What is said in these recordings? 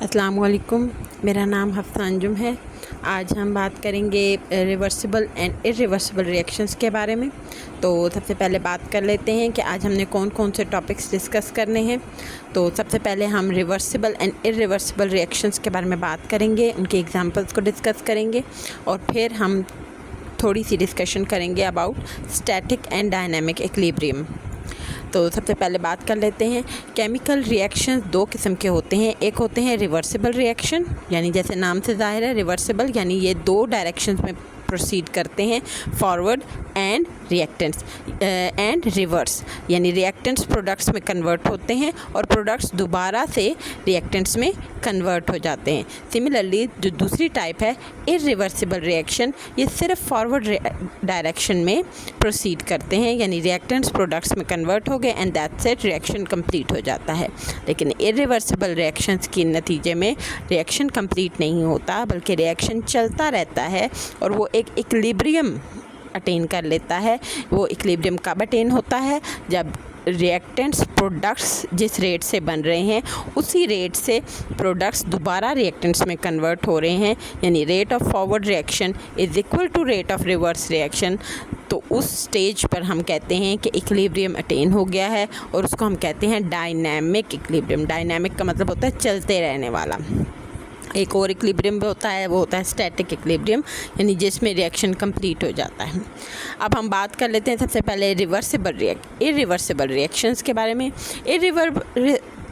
अस्सलाम वालेकुम। मेरा नाम हफ्सा अंजुम है। आज हम बात करेंगे रिवर्सिबल एंड इरिवर्सिबल रिएक्शंस के बारे में। तो सबसे पहले बात कर लेते हैं कि आज हमने कौन कौन से टॉपिक्स डिस्कस करने हैं। तो सबसे पहले हम रिवर्सिबल एंड इरिवर्सिबल रिएक्शंस के बारे में बात करेंगे, उनके एग्जांपल्स को डिस्कस करेंगे और फिर हम थोड़ी सी डिस्कशन करेंगे about static and dynamic equilibrium. तो सबसे पहले बात कर लेते हैं। केमिकल रिएक्शंस दो किस्म के होते हैं। एक होते हैं रिवर्सिबल रिएक्शन, यानी जैसे नाम से ज़ाहिर है रिवर्सिबल, यानी ये दो डायरेक्शंस में प्रोसीड करते हैं, forward and reactants and reverse, यानी रिएक्टेंट्स प्रोडक्ट्स में कन्वर्ट होते हैं और प्रोडक्ट्स दोबारा से रिएक्टेंट्स में कन्वर्ट हो जाते हैं। सिमिलरली जो दूसरी टाइप है इरिवर्सिबल रिएक्शन, ये सिर्फ फॉरवर्ड डायरेक्शन में प्रोसीड करते हैं, यानी रिएक्टेंट्स प्रोडक्ट्स में कन्वर्ट हो गए and that's it, reaction complete हो जाता है। लेकिन इरिवर्सिबल रिएक्शंस के नतीजे में रिएक्शन कंप्लीट नहीं होता, बल्कि रिएक्शन चलता रहता है और वो एक इक्विलिब्रियम अटेन कर लेता है। वो इक्विलिब्रियम कब अटेन होता है? जब रिएक्टेंट्स प्रोडक्ट्स जिस रेट से बन रहे हैं उसी रेट से प्रोडक्ट्स दोबारा रिएक्टेंट्स में कन्वर्ट हो रहे हैं, यानी rate of forward reaction is equal to rate of reverse reaction. तो उस स्टेज पर हम कहते हैं कि इक्विलिब्रियम अटेन हो गया है और उसको हम कहते हैं डायनामिक इक्विलिब्रियम। डायनामिक का मतलब होता है चलते रहने वाला। एक और इक्विलिब्रियम भी होता है, वो होता है स्टैटिक इक्विलिब्रियम, यानी जिसमें रिएक्शन कंप्लीट हो जाता है। अब हम बात कर लेते हैं सबसे पहले इरिवर्सिबल रिएक्शंस के बारे में।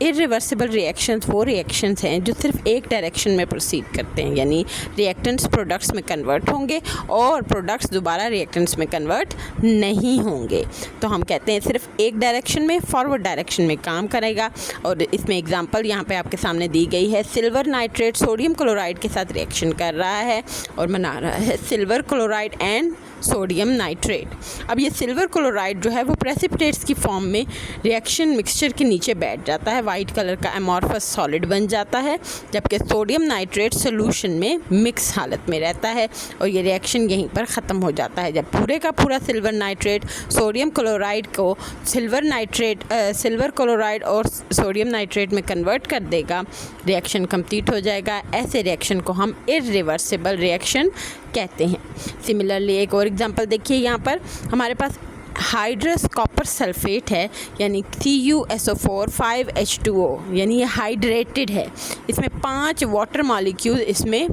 इरिवर्सिबल रिएक्शंस वो रिएक्शंस हैं जो सिर्फ एक डायरेक्शन में प्रोसीड करते हैं, यानी रिएक्टेंट्स प्रोडक्ट्स में कन्वर्ट होंगे और प्रोडक्ट्स दोबारा रिएक्टेंट्स में कन्वर्ट नहीं होंगे। तो हम कहते हैं सिर्फ एक डायरेक्शन में, फॉरवर्ड डायरेक्शन में काम करेगा। और इसमें एग्जांपल यहाँ पे आपके सामने दी गई है। सिल्वर नाइट्रेट सोडियम क्लोराइड के साथ रिएक्शन कर रहा है और बना रहा है silver chloride and sodium nitrate. अब ये सिल्वर क्लोराइड जो है वो प्रेसिपिटेट्स की फॉर्म में रिएक्शन मिक्सचर के नीचे बैठ जाता है, वाइट कलर का एमॉर्फस सॉलिड बन जाता है, जबकि सोडियम नाइट्रेट सोल्यूशन में मिक्स हालत में रहता है और ये रिएक्शन यहीं पर ख़त्म हो जाता है। जब पूरे का पूरा सिल्वर नाइट्रेट सोडियम क्लोराइड को सिल्वर क्लोराइड और सोडियम नाइट्रेट में कन्वर्ट कर देगा, रिएक्शन कंप्लीट हो जाएगा। ऐसे रिएक्शन को हम इरिवर्सिबल रिएक्शन कहते हैं। सिमिलरली एक और एग्जांपल देखिए, यहाँ पर हमारे पास हाइड्रस कॉपर सल्फेट है, यानी CuSO4 5H2O, यानी ये हाइड्रेटेड है। इसमें 5 वाटर मॉलिक्यूल इसमें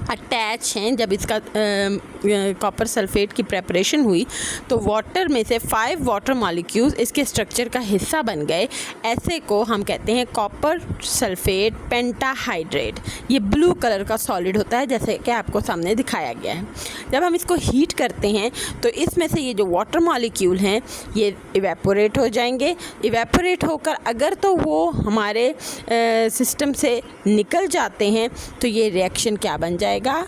अटैच हैं। जब इसका कॉपर सल्फेट की प्रेपरेशन हुई तो वाटर में से 5 वाटर मॉलिक्यूल्स इसके स्ट्रक्चर का हिस्सा बन गए। ऐसे को हम कहते हैं कॉपर सल्फेट पेंटाहाइड्रेट। ये ब्लू कलर का सॉलिड होता है, जैसे कि आपको सामने दिखाया गया है। जब हम इसको हीट करते हैं तो इसमें से ये जो वाटर मॉलिक्यूल हैं ये इवेपोरेट हो जाएंगे। इवेपोरेट होकर अगर तो वो हमारे सिस्टम से निकल जाते हैं तो ये रिएक्शन क्या बन जाएगा?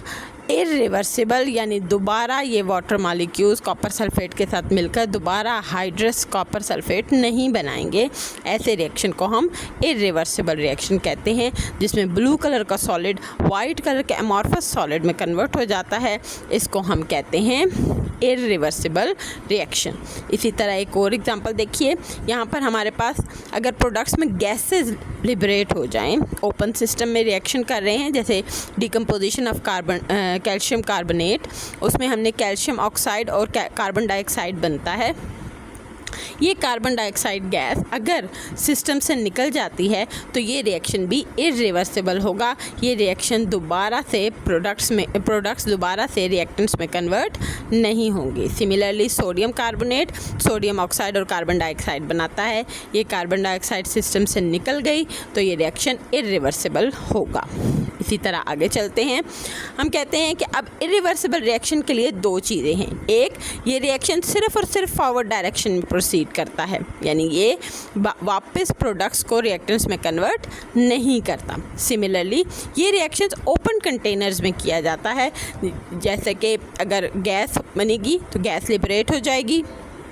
इरिवर्सिबल, यानी दोबारा ये वाटर मॉलिक्यूल्स कॉपर सल्फेट के साथ मिलकर दोबारा हाइड्रस कॉपर सल्फेट नहीं बनाएंगे। ऐसे रिएक्शन को हम इरिवर्सिबल रिएक्शन कहते हैं, जिसमें ब्लू कलर का सॉलिड वाइट कलर के एमॉर्फस सॉलिड में कन्वर्ट हो जाता है। इसको हम कहते हैं इरिवर्सिबल रिएक्शन। इसी तरह एक और एग्जांपल देखिए, यहाँ पर हमारे पास अगर प्रोडक्ट्स में गैसेस लिबरेट हो जाएं, ओपन सिस्टम में रिएक्शन कर रहे हैं, जैसे डिकम्पोजिशन ऑफ कैल्शियम कार्बोनेट, उसमें हमने कैल्शियम ऑक्साइड और कार्बन डाइऑक्साइड बनता है। ये कार्बन डाइऑक्साइड गैस अगर सिस्टम से निकल जाती है तो ये रिएक्शन भी इरिवर्सिबल होगा। ये रिएक्शन दोबारा से प्रोडक्ट्स दोबारा से रिएक्टेंट्स में कन्वर्ट नहीं होंगे। Similarly sodium carbonate sodium oxide और कार्बन डाइऑक्साइड बनाता है। ये कार्बन डाइऑक्साइड सिस्टम से निकल गई तो ये रिएक्शन इरिवर्सिबल होगा। इसी तरह आगे चलते हैं। हम कहते हैं कि अब इरिवर्सिबल रिएक्शन के लिए दो चीज़ें हैं। एक, ये रिएक्शन सिर्फ और सिर्फ फॉरवर्ड डायरेक्शन में प्रोसीड करता है, यानी ये वापस प्रोडक्ट्स को रिएक्टेंट्स में कन्वर्ट नहीं करता। सिमिलरली ये रिएक्शंस ओपन कंटेनर्स में किया जाता है, जैसे कि अगर गैस बनेगी तो गैस लिबरेट हो जाएगी,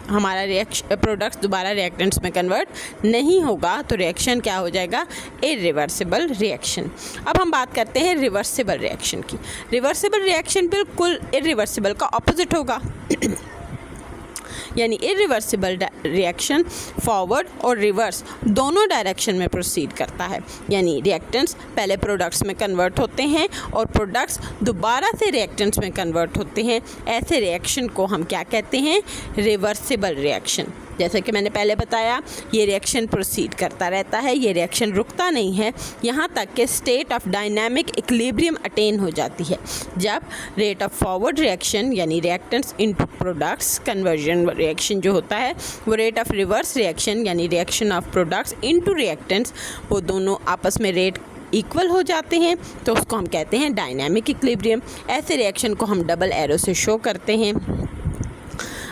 हमारा प्रोडक्ट्स दोबारा रिएक्टेंट्स में कन्वर्ट नहीं होगा, तो रिएक्शन क्या हो जाएगा? Irreversible reaction. अब हम बात करते हैं रिवर्सिबल रिएक्शन की। रिवर्सिबल रिएक्शन बिल्कुल इरिवर्सिबल का ऑपोजिट होगा। यानी इरिवर्सिबल रिएक्शन फॉरवर्ड और रिवर्स दोनों डायरेक्शन में प्रोसीड करता है, यानी रिएक्टेंट्स पहले प्रोडक्ट्स में कन्वर्ट होते हैं और प्रोडक्ट्स दोबारा से रिएक्टेंट्स में कन्वर्ट होते हैं। ऐसे रिएक्शन को हम क्या कहते हैं? Reversible reaction. जैसे कि मैंने पहले बताया, ये रिएक्शन प्रोसीड करता रहता है, ये रिएक्शन रुकता नहीं है यहाँ तक कि state of dynamic equilibrium attain हो जाती है। जब रेट ऑफ फॉरवर्ड रिएक्शन यानी reactants into products conversion reaction जो होता है वो रेट ऑफ रिवर्स रिएक्शन यानी reaction of products into reactants, वो दोनों आपस में रेट इक्वल हो जाते हैं, तो उसको हम कहते हैं डायनामिक इक्विलिब्रियम। ऐसे रिएक्शन को हम डबल एरो से शो करते हैं।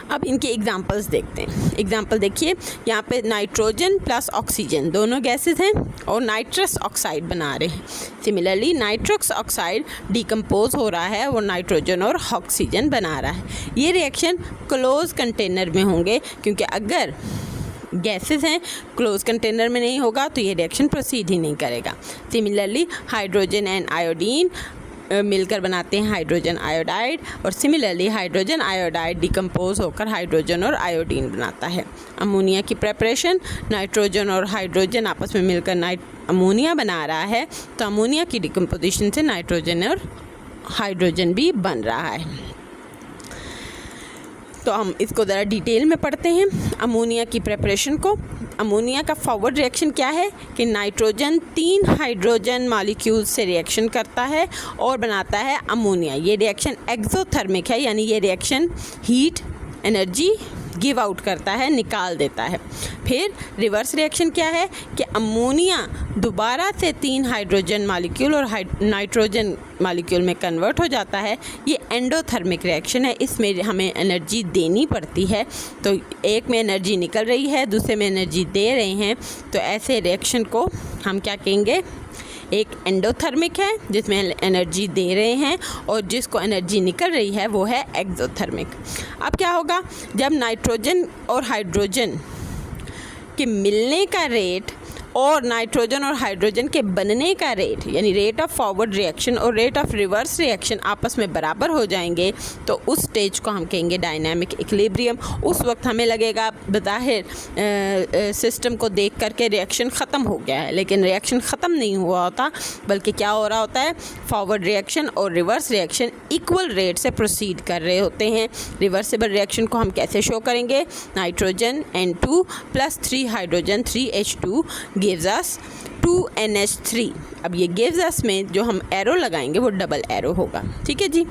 अब इनके एग्जांपल्स देखते हैं। एग्जांपल देखिए, यहाँ पे नाइट्रोजन प्लस ऑक्सीजन दोनों गैसेस हैं और नाइट्रस ऑक्साइड बना रहे हैं। सिमिलरली नाइट्रस ऑक्साइड डिकम्पोज हो रहा है और नाइट्रोजन और ऑक्सीजन बना रहा है। ये रिएक्शन क्लोज कंटेनर में होंगे, क्योंकि अगर गैसेस हैं क्लोज कंटेनर में नहीं होगा तो ये रिएक्शन प्रोसीड ही नहीं करेगा। सिमिलरली हाइड्रोजन एंड आयोडीन मिलकर बनाते हैं हाइड्रोजन आयोडाइड और सिमिलरली हाइड्रोजन आयोडाइड डिकम्पोज होकर हाइड्रोजन और आयोडीन बनाता है। अमोनिया की प्रेपरेशन, नाइट्रोजन और हाइड्रोजन आपस में मिलकर अमोनिया बना रहा है, तो अमोनिया की डिकम्पोजिशन से नाइट्रोजन और हाइड्रोजन भी बन रहा है। तो हम इसको ज़रा डिटेल में पढ़ते हैं अमोनिया की प्रेपरेशन को। अमोनिया का फॉरवर्ड रिएक्शन क्या है कि नाइट्रोजन 3 हाइड्रोजन मॉलिक्यूल्स से रिएक्शन करता है और बनाता है अमोनिया। ये रिएक्शन एक्सोथर्मिक है, यानी ये reaction heat energy give out करता है, निकाल देता है। फिर रिवर्स रिएक्शन क्या है कि अमोनिया दोबारा से 3 हाइड्रोजन मॉलिक्यूल और नाइट्रोजन मॉलिक्यूल में कन्वर्ट हो जाता है। ये एंडोथर्मिक रिएक्शन है, इसमें हमें एनर्जी देनी पड़ती है। तो एक में एनर्जी निकल रही है, दूसरे में एनर्जी दे रहे हैं, तो ऐसे रिएक्शन को हम क्या कहेंगे? एक एंडोथर्मिक है जिसमें एनर्जी दे रहे हैं और जिसको एनर्जी निकल रही है वो है एक्सोथर्मिक। अब क्या होगा? जब नाइट्रोजन और हाइड्रोजन के मिलने का रेट और नाइट्रोजन और हाइड्रोजन के बनने का रेट यानी रेट ऑफ फॉरवर्ड रिएक्शन और रेट ऑफ रिवर्स रिएक्शन आपस में बराबर हो जाएंगे, तो उस स्टेज को हम कहेंगे डायनामिक इक्विलिब्रियम। उस वक्त हमें लगेगा बज़ाहिर सिस्टम को देख करके रिएक्शन ख़त्म हो गया है, लेकिन रिएक्शन ख़त्म नहीं हुआ होता, बल्कि क्या हो रहा होता है? फॉरवर्ड रिएक्शन और रिवर्स रिएक्शन इक्वल रेट से प्रोसीड कर रहे होते हैं। रिवर्सिबल रिएक्शन को हम कैसे शो करेंगे? Nitrogen N2 + 3 hydrogen 3H2 gives us 2NH3। अब ये gives us में जो हम एरो लगाएंगे वो डबल एरो होगा, ठीक है जी।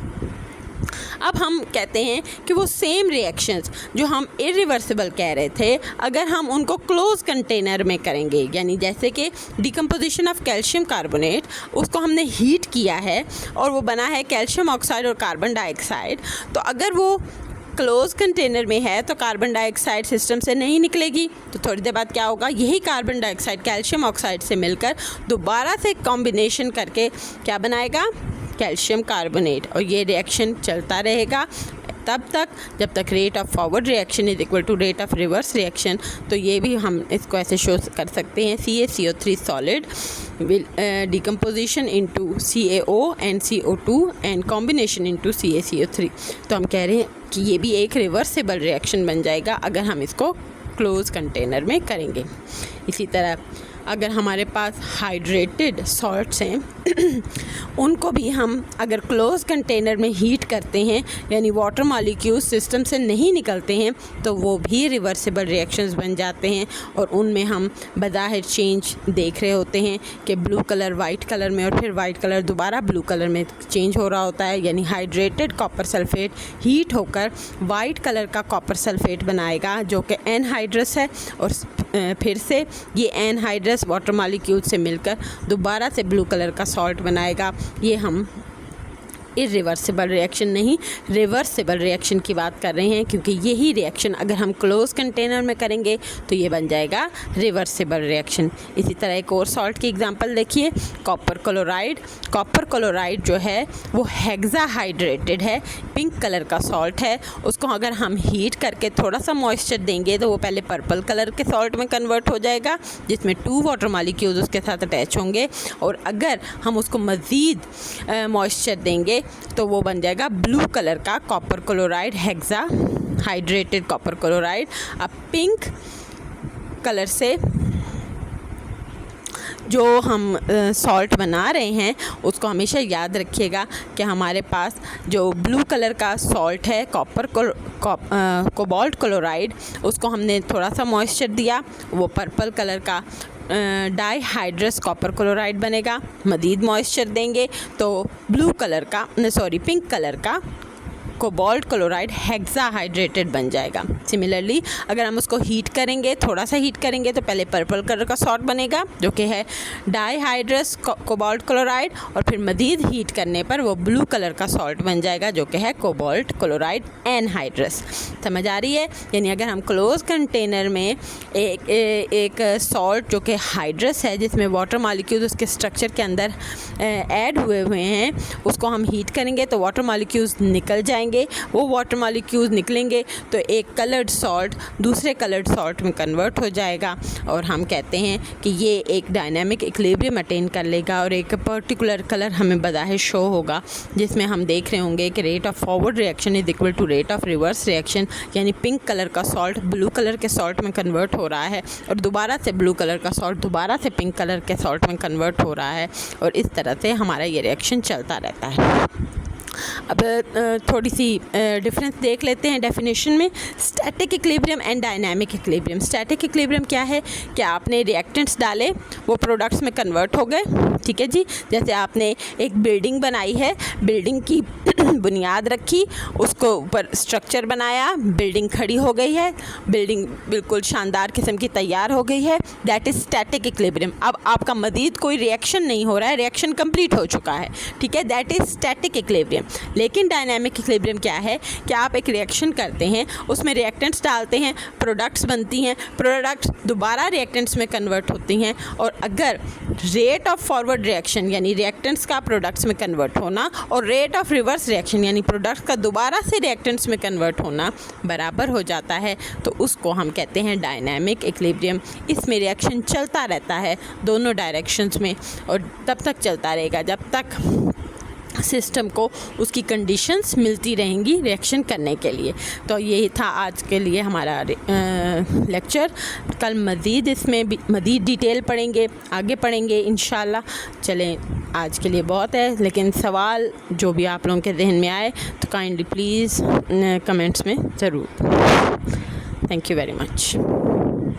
अब हम कहते हैं कि वो सेम रिएक्शंस जो हम इरिवर्सिबल कह रहे थे, अगर हम उनको क्लोज कंटेनर में करेंगे, यानी जैसे कि डिकम्पोजिशन ऑफ कैल्शियम कार्बोनेट, उसको हमने हीट किया है और वो बना है कैल्शियम ऑक्साइड और कार्बन डाइऑक्साइड, तो अगर वो क्लोज कंटेनर में है तो कार्बन डाइऑक्साइड सिस्टम से नहीं निकलेगी, तो थोड़ी देर बाद क्या होगा? यही कार्बन डाइऑक्साइड कैल्शियम ऑक्साइड से मिलकर दोबारा से कॉम्बिनेशन करके क्या बनाएगा? Calcium carbonate. और ये रिएक्शन चलता रहेगा तब तक जब तक rate of forward reaction is equal to rate of reverse reaction. तो ये भी हम इसको ऐसे शो कर सकते हैं, CaCO3 solid will decomposition into CaO and CO2 and combination into CaCO3। तो हम कह रहे हैं कि ये भी एक रिवर्सिबल रिएक्शन बन जाएगा अगर हम इसको क्लोज कंटेनर में करेंगे। इसी तरह अगर हमारे पास हाइड्रेटेड सॉल्ट्स हैं उनको भी हम अगर क्लोज कंटेनर में हीट करते हैं, यानी वाटर मॉलिक्यूल्स सिस्टम से नहीं निकलते हैं, तो वो भी रिवर्सिबल रिएक्शंस बन जाते हैं और उनमें हम बज़ाहिर चेंज देख रहे होते हैं कि ब्लू कलर वाइट कलर में और फिर वाइट कलर दोबारा ब्लू कलर में चेंज हो रहा होता है। यानी हाइड्रेटेड कॉपर सल्फेट हीट होकर वाइट कलर का कॉपर सल्फेट बनाएगा जो कि एनहाइड्रस है, और फिर से ये एनहाइड्रस वाटर मॉलिक्यूल से मिलकर दोबारा से ब्लू कलर का सॉल्ट बनाएगा। ये हम इरिवर्सिबल रिएक्शन नहीं, रिवर्सिबल रिएक्शन की बात कर रहे हैं, क्योंकि यही रिएक्शन अगर हम क्लोज कंटेनर में करेंगे तो ये बन जाएगा रिवर्सिबल रिएक्शन। इसी तरह एक और सॉल्ट की एग्जांपल देखिए, कॉपर क्लोराइड। कॉपर क्लोराइड जो है वो हेक्साहाइड्रेटेड है, पिंक कलर का सॉल्ट है। उसको अगर हम हीट करके थोड़ा सा मॉइस्चर देंगे तो वो पहले पर्पल कलर के सॉल्ट में कन्वर्ट हो जाएगा, जिसमें 2 वाटर मॉलिक्यूल्स उसके साथ अटैच होंगे, और अगर हम उसको मज़ीद मॉइस्चर देंगे तो वो बन जाएगा ब्लू कलर का copper chloride hexa hydrated copper chloride. अब पिंक कलर से जो हम सॉल्ट बना रहे हैं उसको हमेशा याद रखिएगा कि हमारे पास जो ब्लू कलर का सॉल्ट है कोबाल्ट क्लोराइड, उसको हमने थोड़ा सा मॉइस्चर दिया, वो पर्पल कलर का डाईहाइड्रस कॉपर क्लोराइड बनेगा। मज़ीद मॉइस्चर देंगे तो पिंक कलर का कोबाल्ट क्लोराइड हेक्साहाइड्रेटेड बन जाएगा। सिमिलरली अगर हम उसको हीट करेंगे, थोड़ा सा हीट करेंगे, तो पहले पर्पल कलर का सॉल्ट बनेगा जो कि है डाईहाइड्रस कोबाल्ट क्लोराइड, और फिर मज़ीद हीट करने पर वो ब्लू कलर का सॉल्ट बन जाएगा जो कि है कोबाल्ट क्लोराइड एनहाइड्रस। समझ आ रही है? यानी अगर हम क्लोज कंटेनर में एक सॉल्ट जो कि हाइड्रस है, जिसमें वाटर मॉलिक्यूल्स उसके स्ट्रक्चर के अंदर ऐड हुए हैं, उसको हम हीट करेंगे तो वाटर मॉलिक्यूल्स निकल जाएंगे। वो वाटर मॉलिक्यूल्स निकलेंगे तो एक कलर्ड सॉल्ट दूसरे कलर्ड सॉल्ट में कन्वर्ट हो जाएगा, और हम कहते हैं कि ये एक डायनामिक इक्विलिब्रियम अटेन कर लेगा और एक पर्टिकुलर कलर हमें बज़ाहिर शो होगा, जिसमें हम देख रहे होंगे कि rate of forward reaction is equal to rate of reverse reaction, यानी पिंक कलर का सॉल्ट ब्लू कलर के सॉल्ट में कन्वर्ट हो रहा है और दोबारा से ब्लू कलर का सॉल्ट दोबारा से पिंक कलर के सॉल्ट में कन्वर्ट हो रहा है, और इस तरह से हमारा ये रिएक्शन चलता रहता है। अब थोड़ी सी डिफरेंस देख लेते हैं डेफिनेशन में, static equilibrium and dynamic equilibrium. Static equilibrium क्या है कि आपने रिएक्टेंट्स डाले, वो प्रोडक्ट्स में कन्वर्ट हो गए, ठीक है जी। जैसे आपने एक बिल्डिंग बनाई है, बिल्डिंग की बुनियाद रखी, उसको ऊपर स्ट्रक्चर बनाया, बिल्डिंग खड़ी हो गई है, बिल्डिंग बिल्कुल शानदार किस्म की तैयार हो गई है, दैट इज़ स्टैटिक इक्विलिब्रियम। अब आपका मज़ीद कोई रिएक्शन नहीं हो रहा है, रिएक्शन कंप्लीट हो चुका है, ठीक है, दैट इज़ स्टैटिक इक्विलिब्रियम। लेकिन डायनामिक इक्विलिब्रियम क्या है कि आप एक रिएक्शन करते हैं, उसमें रिएक्टेंट्स डालते हैं, प्रोडक्ट्स बनती हैं, प्रोडक्ट्स दोबारा रिएक्टेंट्स में कन्वर्ट होती हैं, और अगर रेट ऑफ फॉरवर्ड रिएक्शन यानी रिएक्टेंट्स का प्रोडक्ट्स में कन्वर्ट होना और रेट ऑफ रिवर्स रिएक्शन यानी प्रोडक्ट्स का दोबारा से रिएक्टेंट्स में कन्वर्ट होना बराबर हो जाता है, तो उसको हम कहते हैं डायनामिक इक्विलिब्रियम। इसमें रिएक्शन चलता रहता है दोनों डायरेक्शंस में, और तब तक चलता रहेगा जब तक सिस्टम को उसकी कंडीशंस मिलती रहेंगी रिएक्शन करने के लिए। तो यही था आज के लिए हमारा लेक्चर। कल मज़ीद इसमें मज़ीद डिटेल पढ़ेंगे, आगे पढ़ेंगे इंशाल्लाह। चलें, आज के लिए बहुत है, लेकिन सवाल जो भी आप लोगों के जहन में आए तो काइंडली प्लीज़ कमेंट्स में ज़रूर। Thank you very much.